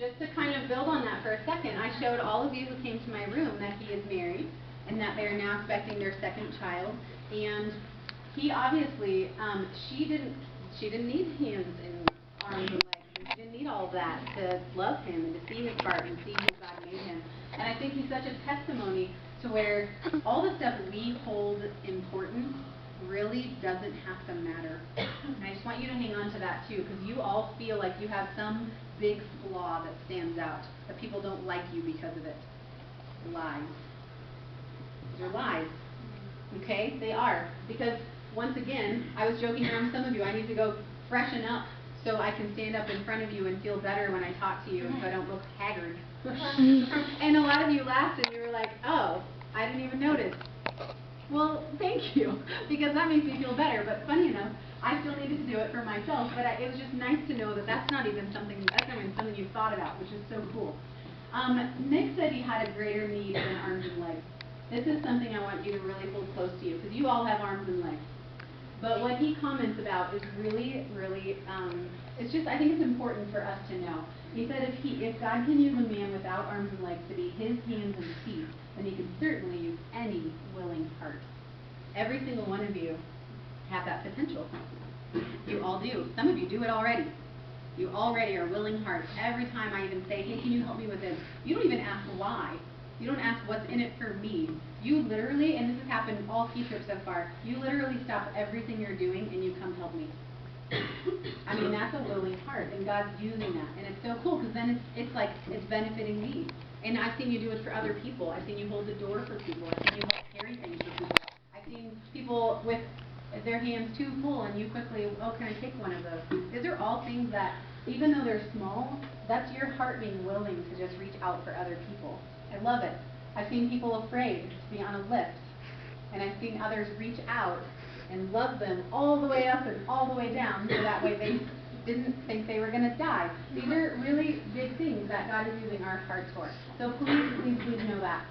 just to kind of build on that for a second, I showed all of you who came to my room that he is married and that they're now expecting their second child. And he obviously, she didn't need hands and arms and legs, and she didn't need all of that to love him and to see his heart and see who God made him. And I think he's such a testimony to where all the stuff we hold important really doesn't have to matter. And I just want you to hang on to that too, because you all feel like you have some big flaw that stands out, that people don't like you because of it. Lies. They're lies. Okay? They are. Because, once again, I was joking around with some of you, I need to go freshen up so I can stand up in front of you and feel better when I talk to you so I don't look haggard. And a lot of you laughed and you were like, oh, I didn't even notice. Well, thank you, because that makes me feel better. But funny enough, I still needed to do it for myself. But it was just nice to know that that's not even something you thought about, which is so cool. Nick said he had a greater need than arms and legs. This is something I want you to really hold close to you, because you all have arms and legs. But what he comments about is really, really, it's just, I think it's important for us to know. He said if God can use a man without arms and legs to be his hands and feet, then he can certainly use any willing heart. Every single one of you have that potential. You all do. Some of you do it already. You already are willing hearts. Every time I even say, hey, can you help me with this? You don't even ask why. You don't ask what's in it for me. You literally, and this has happened all ski trips so far, you literally stop everything you're doing and you come help me. I mean, that's a willing heart, and God's using that. And it's so cool, because then it's like, it's benefiting me. And I've seen you do it for other people. I've seen you hold the door for people. I've seen you help carry things for people. I've seen people with their hands too full, and you quickly, oh, can I take one of those? These are all things that, even though they're small, that's your heart being willing to just reach out for other people. I love it. I've seen people afraid to be on a lift, and I've seen others reach out and love them all the way up and all the way down, so that way they didn't think they were going to die. These are really big things that God is using our hearts for. So please, please, please know that.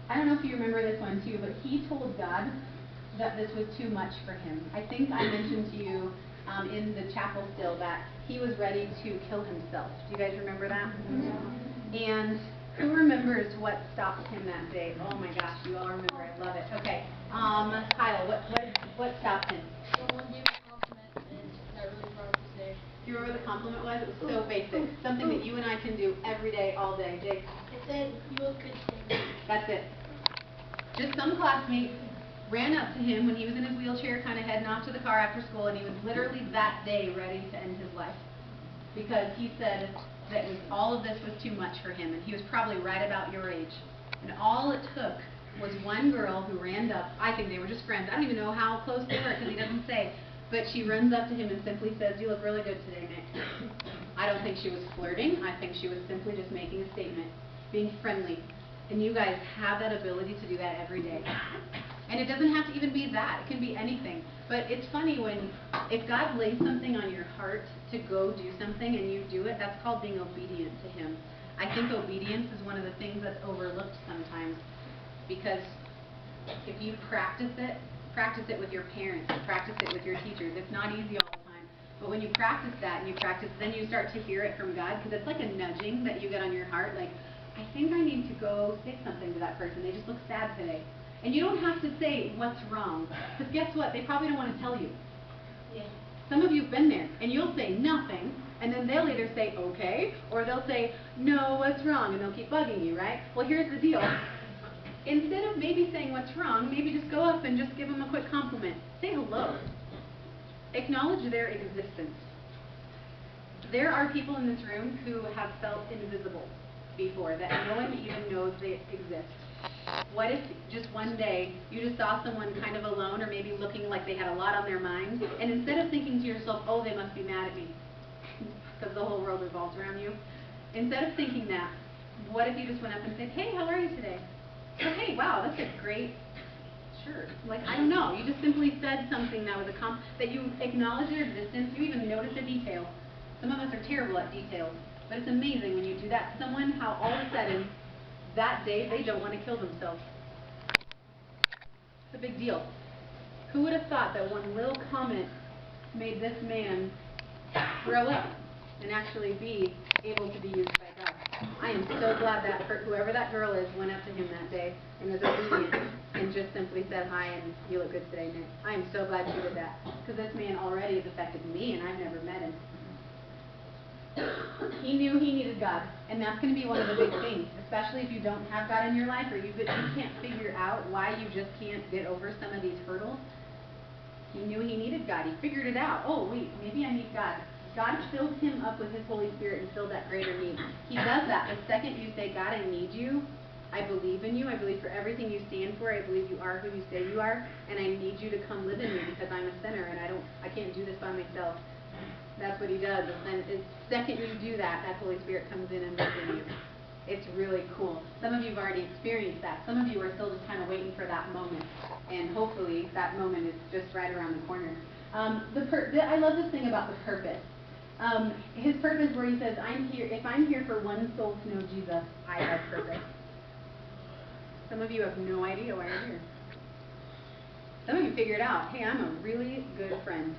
I don't know if you remember this one too, but he told God that this was too much for him. I think I mentioned to you in the chapel still that he was ready to kill himself. Do you guys remember that? And who remembers what stopped him that day? Oh my gosh, you all remember. I love it. Okay. Kyle, what stopped him? Someone gave a compliment and that really brought up his day. Do you remember what the compliment was? It was so basic. Something that you and I can do every day, all day. Jake? It said, you look good today. That's it. Just some classmate ran up to him when he was in his wheelchair, kind of heading off to the car after school, and he was literally that day ready to end his life. Because he said that all of this was too much for him, and he was probably right about your age. And all it took was one girl who ran up. I think they were just friends. I don't even know how close they were, because he doesn't say. But she runs up to him and simply says, you look really good today, Nick. I don't think she was flirting. I think she was simply just making a statement, being friendly. And you guys have that ability to do that every day. And it doesn't have to even be that. It can be anything. But it's funny when, if God lays something on your heart to go do something and you do it, that's called being obedient to him. I think obedience is one of the things that's overlooked sometimes. Because if you practice it with your parents, practice it with your teachers. It's not easy all the time. But when you practice that and you practice, then you start to hear it from God, because it's like a nudging that you get on your heart. Like, I think I need to go say something to that person. They just look sad today. And you don't have to say what's wrong, because guess what? They probably don't want to tell you. Yeah. Some of you have been there, and you'll say nothing, and then they'll either say okay, or they'll say, no, what's wrong, and they'll keep bugging you, right? Well, here's the deal. Instead of maybe saying what's wrong, maybe just go up and just give them a quick compliment. Say hello. Acknowledge their existence. There are people in this room who have felt invisible before, that no one even knows they exist. What if just one day you just saw someone kind of alone, or maybe looking like they had a lot on their mind, and instead of thinking to yourself, oh, they must be mad at me, because the whole world revolves around you, instead of thinking that, what if you just went up and said, hey, how are you today? Or, hey, wow, that's a great shirt. Like, I don't know, you just simply said something that was that you acknowledge their existence, you even notice a detail. Some of us are terrible at details, but it's amazing when you do that to someone, how all of a sudden, that day, they don't want to kill themselves. It's a big deal. Who would have thought that one little comment made this man grow up? and actually be able to be used by God. I am so glad that whoever that girl is went up to him that day and was obedient and just simply said, "Hi, and you look good today, Nick." I am so glad she did that, because this man already has affected me, and I've never met him. He knew he needed God, and that's going to be one of the big things, especially if you don't have God in your life, or you can't figure out why you just can't get over some of these hurdles. He knew he needed God. He figured it out. Oh, wait, maybe I need God. God filled him up with his Holy Spirit and filled that greater need. He does that the second you say, "God, I need you. I believe in you. I believe for everything you stand for. I believe you are who you say you are, and I need you to come live in me because I'm a sinner and I can't do this by myself." That's what he does. And then the second you do that, that Holy Spirit comes in and lives in you. It's really cool. Some of you have already experienced that. Some of you are still just kind of waiting for that moment, and hopefully that moment is just right around the corner. I love this thing about the purpose. His purpose, where he says, if I'm here for one soul to know Jesus, I have purpose. Some of you have no idea why you're here. Some of you figured out, hey, I'm a really good friend.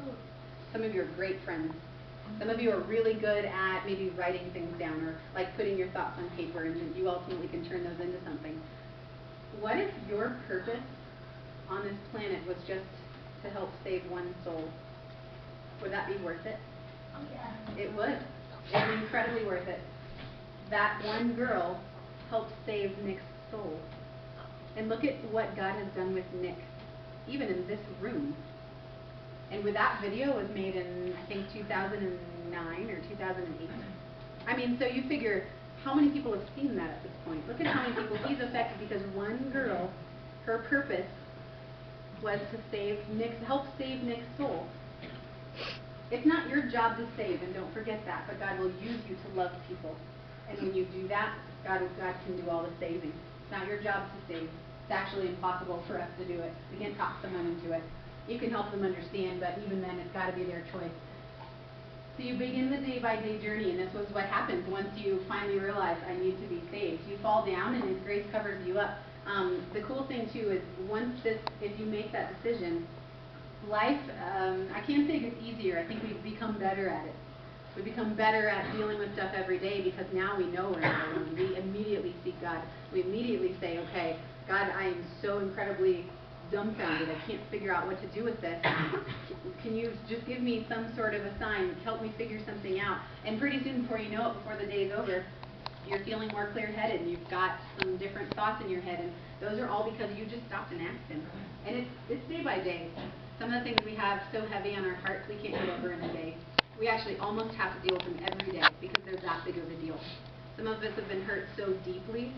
Some of you are great friends. Some of you are really good at maybe writing things down, or like putting your thoughts on paper, and then you ultimately can turn those into something. What if your purpose on this planet was just to help save one soul? Would that be worth it? Yeah. It would. It would be incredibly worth it. That one girl helped save Nick's soul. And look at what God has done with Nick, even in this room. And with that video was made in, I think, 2009 or 2008. I mean, so you figure, how many people have seen that at this point? Look at how many people he's affected, because one girl, her purpose was to help save Nick's soul. It's not your job to save, and don't forget that, but God will use you to love people. And when you do that, God can do all the saving. It's not your job to save. It's actually impossible for us to do it. We can't talk someone into it. You can help them understand, but even then, it's got to be their choice. So you begin the day-by-day journey, and this was what happens once you finally realize, I need to be saved. You fall down, and His grace covers you up. The cool thing, too, is if you make that decision, life, I can't say it gets easier. I think we've become better at it. We become better at dealing with stuff every day, because now we know we're not alone. We immediately seek God. We immediately say, okay, God, I am so incredibly dumbfounded. I can't figure out what to do with this. Can you just give me some sort of a sign? Help me figure something out. And pretty soon, before you know it, before the day's over, you're feeling more clear-headed, and you've got some different thoughts in your head, and those are all because you just stopped and asked Him. And it's day by day. Some of the things we have so heavy on our hearts, we can't get over in a day. We actually almost have to deal with them every day, because they're that big of a deal. Some of us have been hurt so deeply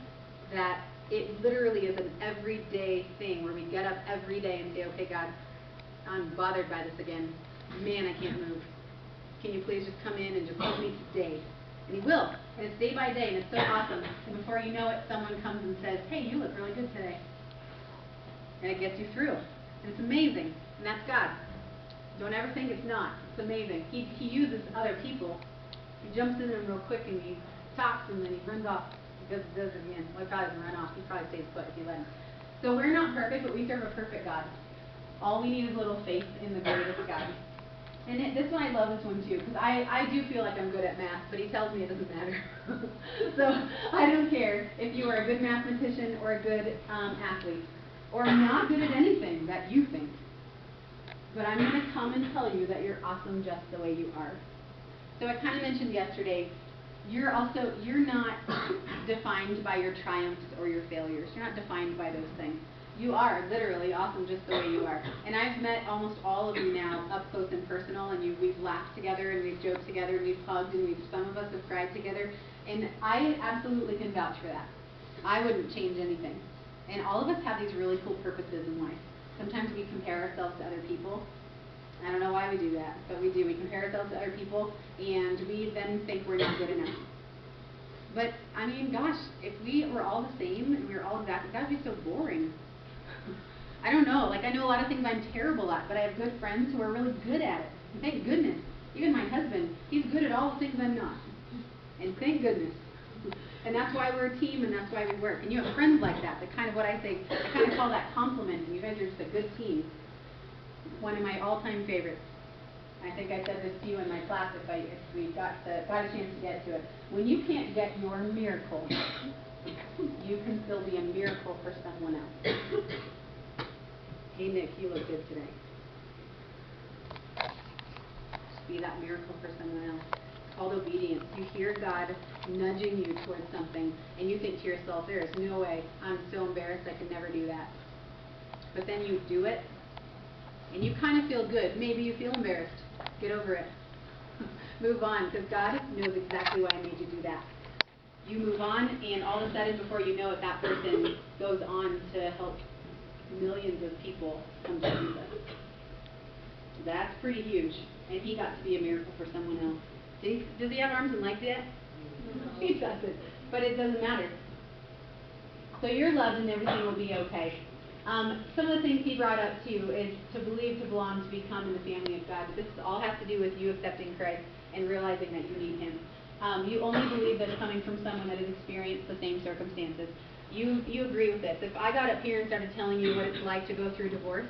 that it literally is an everyday thing where we get up every day and say, okay, God, I'm bothered by this again. Man, I can't move. Can you please just come in and just help me today? And He will. And it's day by day, and it's so awesome. And before you know it, someone comes and says, hey, you look really good today. And it gets you through. And it's amazing. And that's God. Don't ever think it's not. It's amazing. He uses other people. He jumps in them real quick, and he talks, and then he runs off. He does it again. Well, God doesn't run off. He probably stays put if you let him. So we're not perfect, but we serve a perfect God. All we need is a little faith in the greatest God. And this one, I love this one too, because I do feel like I'm good at math, but He tells me it doesn't matter. So I don't care if you are a good mathematician or a good athlete, or not good at anything that you think. But I'm going to come and tell you that you're awesome just the way you are. So I kind of mentioned yesterday, you're not defined by your triumphs or your failures. You're not defined by those things. You are literally awesome just the way you are. And I've met almost all of you now up close and personal, and we've laughed together, and we've joked together, and we've hugged, and some of us have cried together. And I absolutely can vouch for that. I wouldn't change anything. And all of us have these really cool purposes in life. Sometimes we compare ourselves to other people. I don't know why we do that, but we do. We compare ourselves to other people, and we then think we're not good enough. But, I mean, gosh, if we were all the same, and we were all exactly, that would be so boring. I don't know. Like, I know a lot of things I'm terrible at, but I have good friends who are really good at it. And thank goodness. Even my husband, he's good at all the things I'm not. And thank goodness. And that's why we're a team, and that's why we work. And you have friends like that. That's kind of what I say. I kind of call that complimenting. You guys are just a good team. One of my all-time favorites. I think I said this to you in my class if we got a chance to get to it. When you can't get your miracle, you can still be a miracle for someone else. Hey Nick, you look good today. Just be that miracle for someone else. It's called obedience. You hear God nudging you towards something, and you think to yourself, there is no way, I'm so embarrassed, I could never do that. But then you do it, and you kind of feel good. Maybe you feel embarrassed. Get over it. Move on, because God knows exactly why I made you do that. You move on, and all of a sudden, before you know it, that person goes on to help millions of people come to Jesus. That's pretty huge, and he got to be a miracle for someone else. Does he have arms and legs yet? No. He doesn't, but it doesn't matter. So you're loved, and everything will be okay. Some of the things he brought up too is to believe, to belong, to become in the family of God. But this all has to do with you accepting Christ and realizing that you need him. You only believe this coming from someone that has experienced the same circumstances. You agree with this. If I got up here and started telling you what it's like to go through divorce,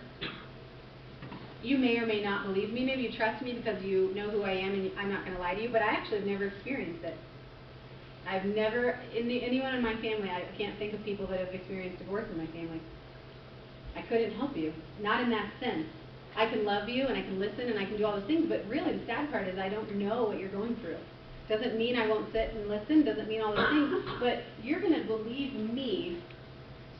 you may or may not believe me. Maybe you trust me because you know who I am and I'm not going to lie to you, but I actually have never experienced it. I've never, anyone in my family, I can't think of people that have experienced divorce in my family. I couldn't help you. Not in that sense. I can love you and I can listen and I can do all those things, but really the sad part is I don't know what you're going through. Doesn't mean I won't sit and listen, doesn't mean all those things, but you're going to believe me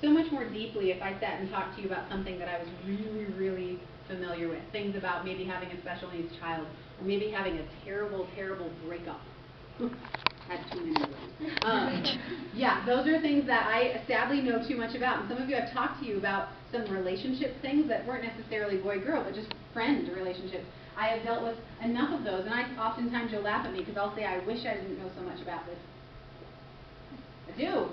so much more deeply if I sat and talked to you about something that I was really, really familiar with. Things about maybe having a special needs child, or maybe having a terrible, terrible breakup. Had too many of those. Yeah, those are things that I sadly know too much about. And some of you I've talked to you about some relationship things that weren't necessarily boy-girl, but just friend relationships. I have dealt with enough of those, and oftentimes you'll laugh at me because I'll say, I wish I didn't know so much about this. I do.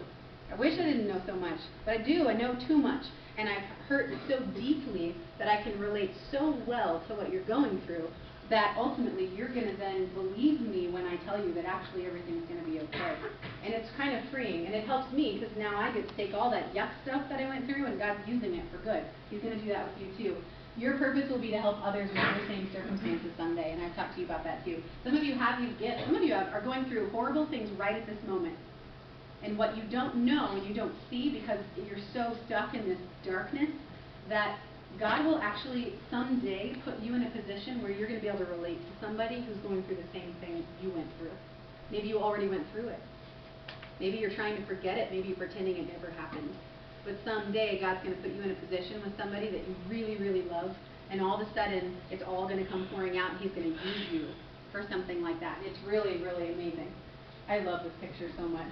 I wish I didn't know so much, but I do. I know too much, and I've hurt so deeply that I can relate so well to what you're going through that ultimately you're going to then believe me when I tell you that actually everything's going to be okay. And it's kind of freeing, and it helps me because now I get to take all that yuck stuff that I went through and God's using it for good. He's going to do that with you too. Your purpose will be to help others with their same circumstances someday, and I've talked to you about that too. Some of you have these gifts. Some of you are going through horrible things right at this moment. And what you don't know and you don't see because you're so stuck in this darkness that God will actually someday put you in a position where you're going to be able to relate to somebody who's going through the same thing you went through. Maybe you already went through it. Maybe you're trying to forget it. Maybe you're pretending it never happened. But someday God's going to put you in a position with somebody that you really, really love, and all of a sudden it's all going to come pouring out and he's going to use you for something like that. It's really, really amazing. I love this picture so much.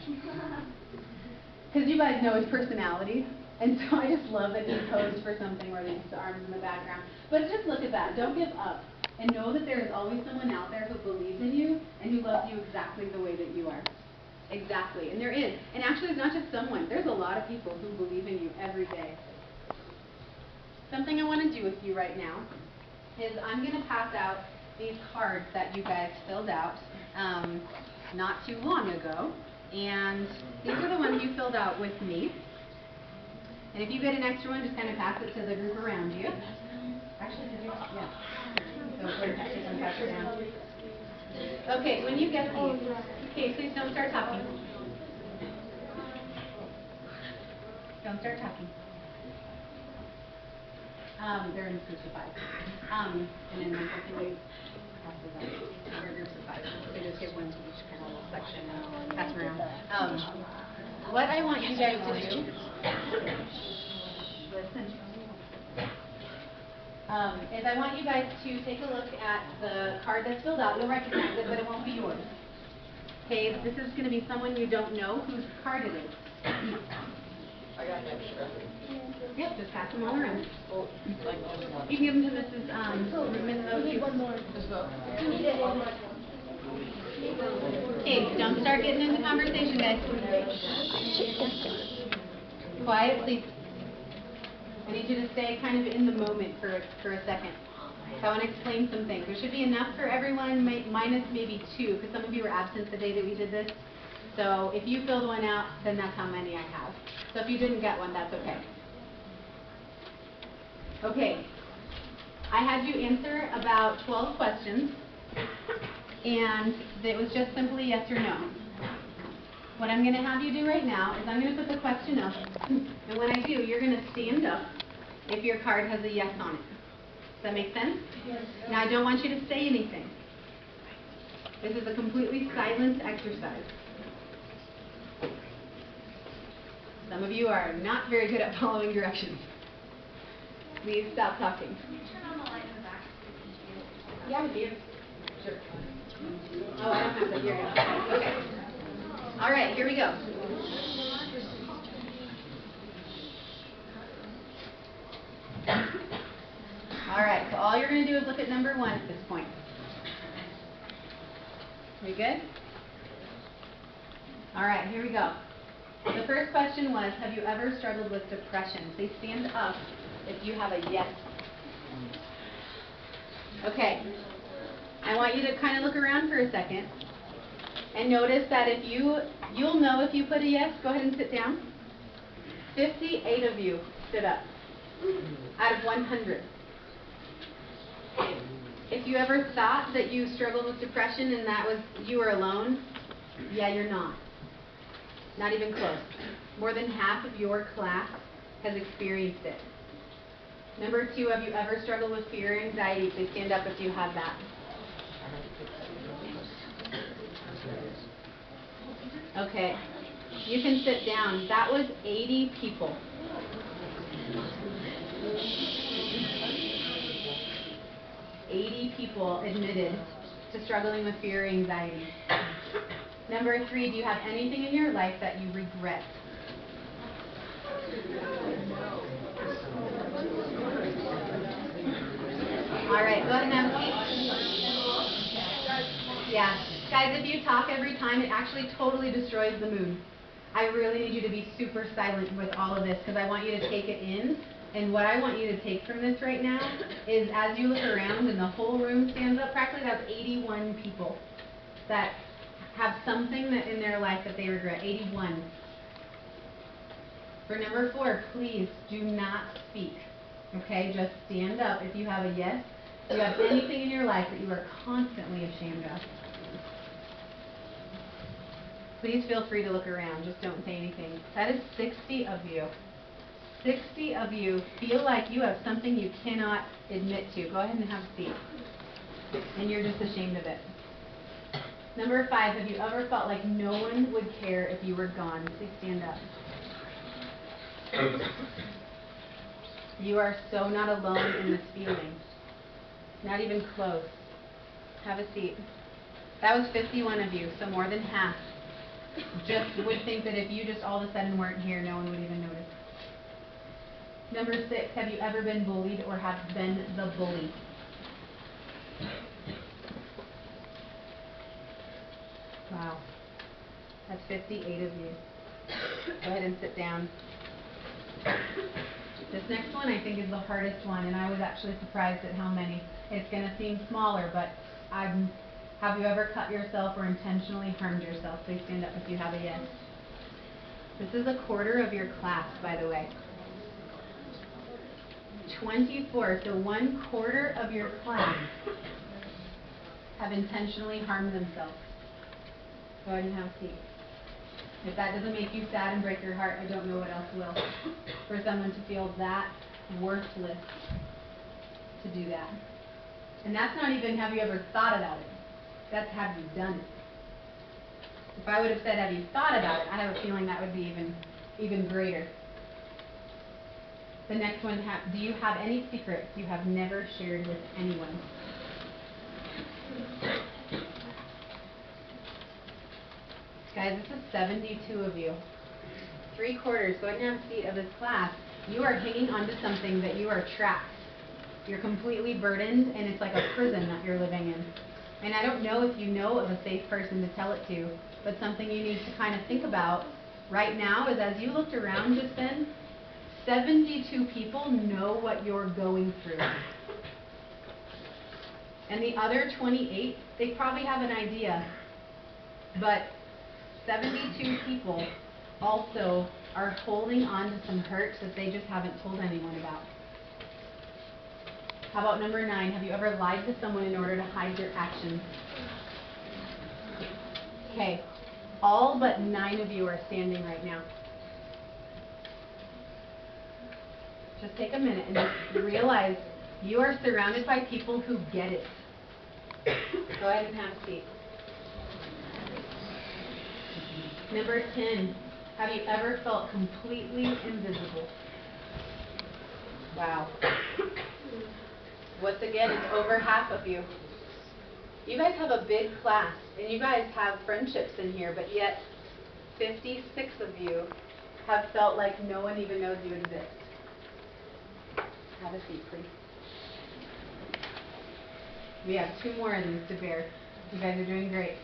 Because you guys know his personality. And so I just love that he posed for something where there's arms in the background. But just look at that. Don't give up. And know that there is always someone out there who believes in you and who loves you exactly the way that you are. Exactly. And there is. And actually, it's not just someone. There's a lot of people who believe in you every day. Something I want to do with you right now is I'm going to pass out these cards that you guys filled out not too long ago. And these are the ones you filled out with me. And if you get an extra one, just kind of pass it to the group around you. Actually, did you? Yeah. So go ahead and pass it down. Okay, when you get these, okay, please don't start talking. Don't start talking. They're in groups of 5. And then hopefully pass those out. They're groups of 5. So just give one to each kind of little section and pass them around. What I want you guys to do. Listen. Is I want you guys to take a look at the card that's filled out. You'll recognize it, but it won't be yours. Okay, this is going to be someone you don't know whose card it is. I got an extra. Yep, just pass them all around. You can give them to Mrs. We need one more. Just vote. Okay, don't start getting into conversation, guys. Quiet, please. I need you to stay kind of in the moment for a second. So I want to explain some things. There should be enough for everyone, minus maybe 2, because some of you were absent the day that we did this. So if you filled one out, then that's how many I have. So if you didn't get one, that's okay. Okay. I had you answer about 12 questions, and it was just simply yes or no. What I'm going to have you do right now is I'm going to put the question up, and when I do, you're going to stand up if your card has a yes on it. Does that make sense? Yes. Now, I don't want you to say anything. This is a completely silent exercise. Some of you are not very good at following directions. Please stop talking. Can you turn on the light in the back? Yeah, with you. Sure. Oh, I don't have to. You're good. Okay. All right, here we go. All right, so all you're going to do is look at number 1 at this point. We good? All right, here we go. The first question was, have you ever struggled with depression? Please stand up if you have a yes. Okay. I want you to kind of look around for a second and notice that if you'll know if you put a yes. Go ahead and sit down. 58 of you stood up out of 100. If you ever thought that you struggled with depression and that was you were alone, yeah, you're not. Not even close. More than half of your class has experienced it. Number 2, have you ever struggled with fear or anxiety? Please stand up if you have that. Okay. You can sit down. That was 80 people. People admitted to struggling with fear or anxiety. Number 3, do you have anything in your life that you regret? All right, go ahead and have a seat. Yeah. Guys, if you talk every time, it actually totally destroys the mood. I really need you to be super silent with all of this because I want you to take it in. And what I want you to take from this right now is as you look around and the whole room stands up, practically that's 81 people that have something that in their life that they regret. 81. For number 4, please do not speak. Okay, just stand up if you have a yes. If you have anything in your life that you are constantly ashamed of. Please feel free to look around. Just don't say anything. That is 60 of you. 60 of you feel like you have something you cannot admit to. Go ahead and have a seat. And you're just ashamed of it. Number 5, have you ever felt like no one would care if you were gone? Please stand up. You are so not alone in this feeling. Not even close. Have a seat. That was 51 of you, so more than half just would think that if you just all of a sudden weren't here, no one would even notice. Number 6, have you ever been bullied or have been the bully? Wow. That's 58 of you. Go ahead and sit down. This next one I think is the hardest one, and I was actually surprised at how many. It's going to seem smaller, but have you ever cut yourself or intentionally harmed yourself? Please stand up if you have a yes. This is a quarter of your class, by the way. 24, so 1/4 of your class have intentionally harmed themselves. Go ahead and have a seat. If that doesn't make you sad and break your heart, I don't know what else will. For someone to feel that worthless to do that. And that's not even have you ever thought about it. That's have you done it. If I would have said have you thought about it, I have a feeling that would be even greater. The next one, do you have any secrets you have never shared with anyone? Guys, this is 72 of you. 3/4, go ahead and have a seat of this class. You are hanging onto something that you are trapped. You're completely burdened, and it's like a prison that you're living in. And I don't know if you know of a safe person to tell it to, but something you need to kind of think about right now is as you looked around just then, 72 people know what you're going through. And the other 28, they probably have an idea, but 72 people also are holding on to some hurts that they just haven't told anyone about. How about number 9? Have you ever lied to someone in order to hide your actions? Okay. All but 9 of you are standing right now. Just take a minute and just realize you are surrounded by people who get it. Go ahead and have a seat. Number 10. Have you ever felt completely invisible? Wow. Once again, it's over half of you. You guys have a big class, and you guys have friendships in here, but yet 56 of you have felt like no one even knows you exist. Have a seat, please. We have 2 more of these to bear. You guys are doing great.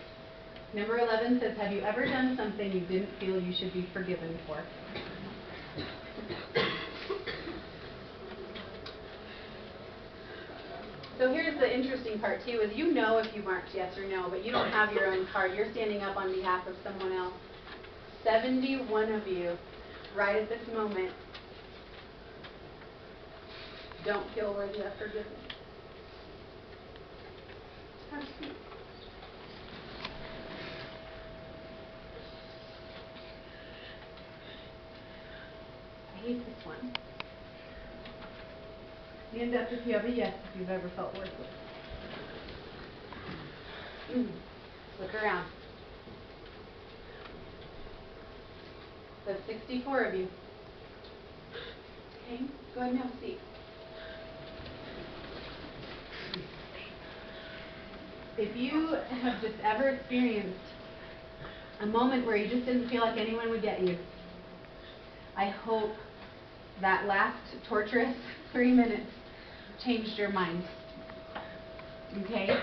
Number 11 says, have you ever done something you didn't feel you should be forgiven for? So here's the interesting part too, is you know if you marked yes or no, but you don't have your own card. You're standing up on behalf of someone else. 71 of you, right at this moment, don't feel worthy of forgiveness. Have a seat. I hate this one. Hand up if you have a yes, if you've ever felt worthless. Look around. That's 64 of you. Okay, go ahead and have a seat. If you have just ever experienced a moment where you just didn't feel like anyone would get you, I hope that last torturous 3 minutes changed your mind. Okay?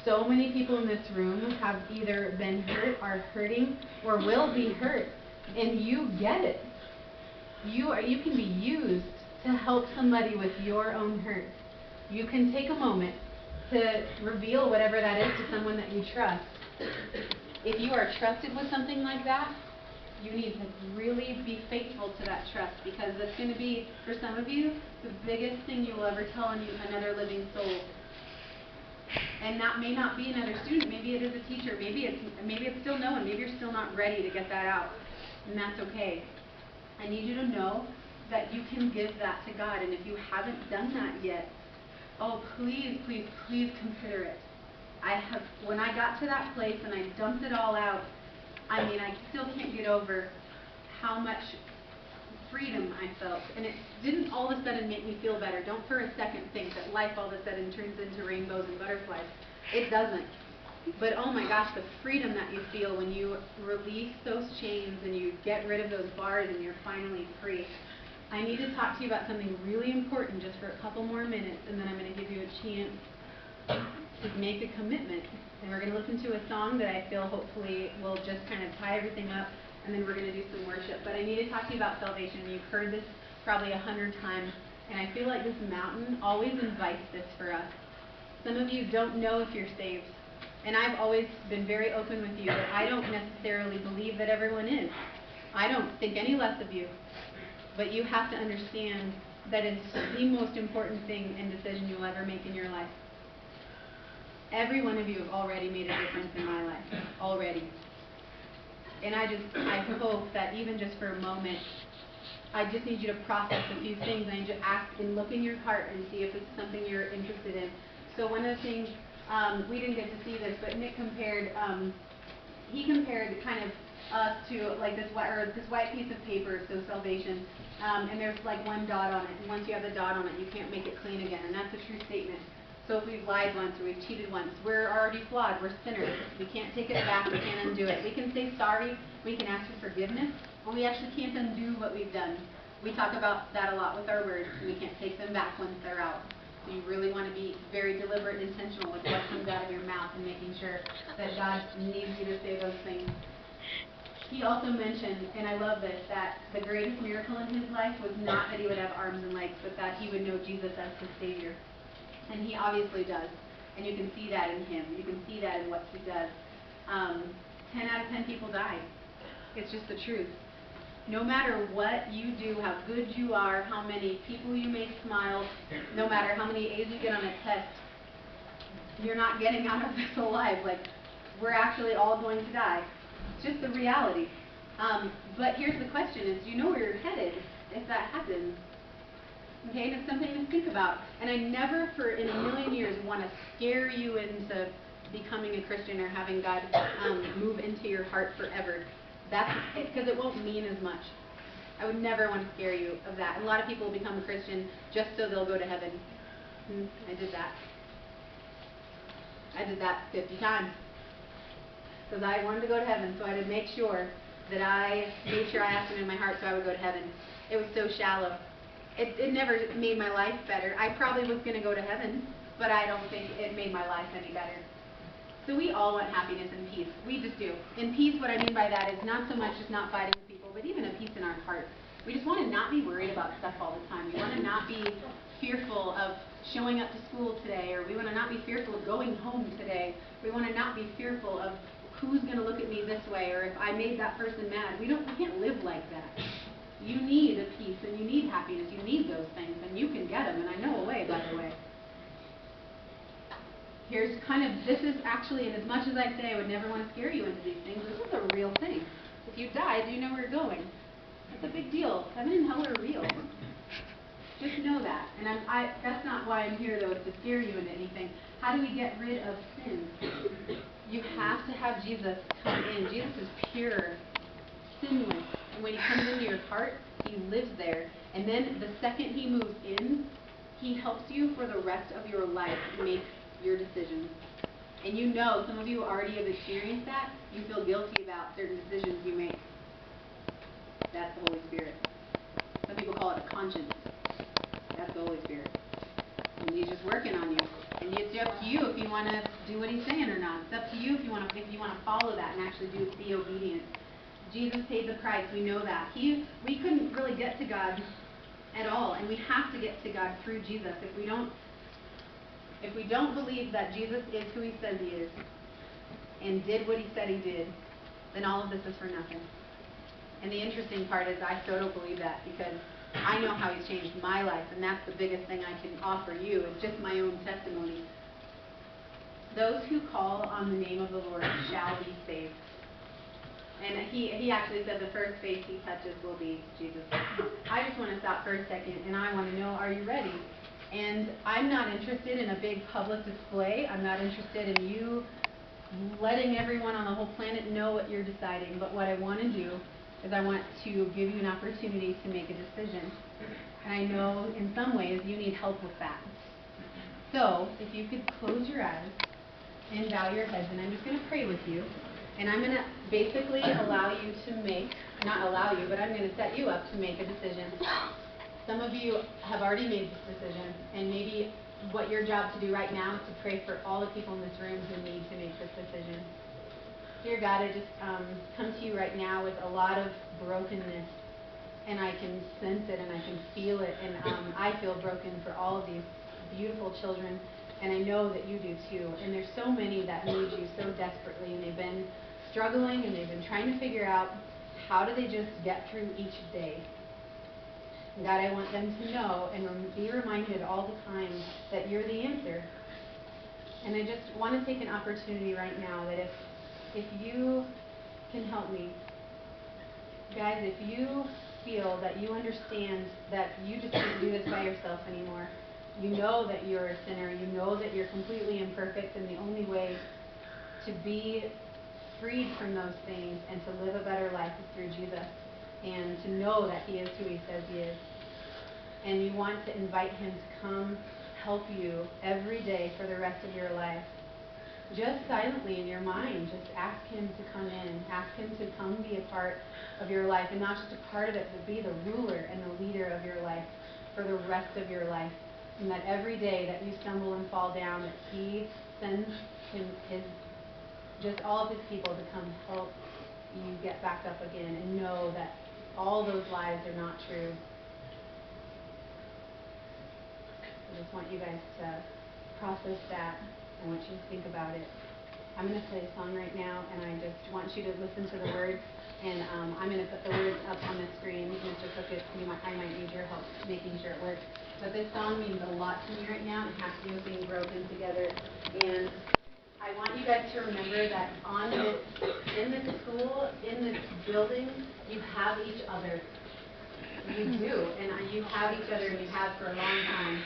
So many people in this room have either been hurt, are hurting, or will be hurt. And you get it. You can be used to help somebody with your own hurt. You can take a moment to reveal whatever that is to someone that you trust. If you are trusted with something like that, you need to really be faithful to that trust, because that's going to be, for some of you, the biggest thing you will ever tell another living soul. And that may not be another student. Maybe it is a teacher. Maybe it's still no one. Maybe you're still not ready to get that out. And that's okay. I need you to know that you can give that to God. And if you haven't done that yet, oh, please, please, please consider it. When I got to that place and I dumped it all out, I mean, I still can't get over how much freedom I felt. And it didn't all of a sudden make me feel better. Don't for a second think that life all of a sudden turns into rainbows and butterflies. It doesn't. But oh my gosh, the freedom that you feel when you release those chains and you get rid of those bars and you're finally free. I need to talk to you about something really important just for a couple more minutes, and then I'm going to give you a chance to make a commitment. And we're going to listen to a song that I feel hopefully will just kind of tie everything up, and then we're going to do some worship. But I need to talk to you about salvation. You've heard this probably 100 times, and I feel like this mountain always invites this for us. Some of you don't know if you're saved, and I've always been very open with you that I don't necessarily believe that everyone is. I don't think any less of you. But you have to understand that it's the most important thing and decision you'll ever make in your life. Every one of you have already made a difference in my life. Already. And I hope that even just for a moment, I just need you to process a few things. I need you to ask and look in your heart and see if it's something you're interested in. So one of the things, we didn't get to see this, but Nick compared kind of us to like this white piece of paper, so salvation, and there's like one dot on it, and once you have the dot on it, you can't make it clean again, and that's a true statement. So if we've lied once or we've cheated once, we're already flawed, we're sinners. We can't take it back, we can't undo it. We can say sorry, we can ask for forgiveness, but we actually can't undo what we've done. We talk about that a lot with our words, and we can't take them back once they're out. So you really want to be very deliberate and intentional with what comes out of your mouth and making sure that God needs you to say those things. He also mentioned, and I love this, that the greatest miracle in his life was not that he would have arms and legs, but that he would know Jesus as his Savior. And he obviously does. And you can see that in him. You can see that in what he does. 10 out of 10 people died. It's just the truth. No matter what you do, how good you are, how many people you make smile, no matter how many A's you get on a test, you're not getting out of this alive. Like, we're actually all going to die. It's just the reality. But here's the question is, do you know where you're headed if that happens? Okay, and it's something to think about. And I never for in a million years want to scare you into becoming a Christian or having God move into your heart forever. That's because it won't mean as much. I would never want to scare you of that. And a lot of people become a Christian just so they'll go to heaven. I did that. I did that 50 times. Because I wanted to go to heaven, so I had to make sure that I made sure I asked him in my heart so I would go to heaven. It was so shallow. It never made my life better. I probably was going to go to heaven, but I don't think it made my life any better. So we all want happiness and peace. We just do. And peace, what I mean by that is not so much just not fighting with people, but even a peace in our hearts. We just want to not be worried about stuff all the time. We want to not be fearful of showing up to school today, or we want to not be fearful of going home today. We want to not be fearful of who's going to look at me this way, or if I made that person mad. We can't live like that. You need a peace, and you need happiness. You need those things, and you can get them, and I know a way, by the way. Here's this is actually, and as much as I say I would never want to scare you into these things, this is a real thing. If you die, do you know where you're going? That's a big deal. Heaven and hell are real. Just know that. And that's not why I'm here, though, is to scare you into anything. How do we get rid of sin? You have to have Jesus come in. Jesus is pure, sinless. And when he comes into your heart, he lives there. And then the second he moves in, he helps you for the rest of your life make your decisions. And you know, some of you already have experienced that. You feel guilty about certain decisions you make. That's the Holy Spirit. Some people call it a conscience. That's the Holy Spirit. And he's just working on you. And it's up to you if you want to do what he's saying or not. It's up to you if you want to follow that and actually be obedient. Jesus paid the price. We know that. We couldn't really get to God at all, and we have to get to God through Jesus. If we don't believe that Jesus is who he says he is and did what he said he did, then all of this is for nothing. And the interesting part is I still don't believe that, because I know how he's changed my life, and that's the biggest thing I can offer you, is just my own testimony. Those who call on the name of the Lord shall be saved. And he actually said the first face he touches will be Jesus. I just want to stop for a second, and I want to know, are you ready? And I'm not interested in a big public display. I'm not interested in you letting everyone on the whole planet know what you're deciding. But what I want to do is I want to give you an opportunity to make a decision. And I know in some ways you need help with that. So if you could close your eyes and bow your heads, and I'm just going to pray with you. And I'm going to basically allow you to not allow you, but I'm going to set you up to make a decision. Some of you have already made this decision, and maybe what your job to do right now is to pray for all the people in this room who need to make this decision. Dear God, I just come to you right now with a lot of brokenness, and I can sense it and I can feel it, and I feel broken for all of these beautiful children, and I know that you do too. And there's so many that need you so desperately, and they've been struggling, and they've been trying to figure out how do they just get through each day. And God, I want them to know and be reminded all the time that you're the answer. And I just want to take an opportunity right now that if you can help me, guys, if you feel that you understand that you just can't do this by yourself anymore, you know that you're a sinner, you know that you're completely imperfect, and the only way to be freed from those things and to live a better life is through Jesus, and to know that he is who he says he is. And you want to invite him to come help you every day for the rest of your life. Just silently in your mind, just ask him to come in. Ask him to come be a part of your life, and not just a part of it, but be the ruler and the leader of your life for the rest of your life. And that every day that you stumble and fall down, that he sends just all of his people to come help you get back up again, and know that all those lies are not true. I just want you guys to process that. I want you to think about it. I'm going to play a song right now, and I just want you to listen to the words, and I'm going to put the words up on the screen. Mr. Cook, I might need your help making sure it works. But this song means a lot to me right now. It has to do with being broken together. And I want you guys to remember that in this school, in this building, you have each other. You do, and you have each other, and you have for a long time.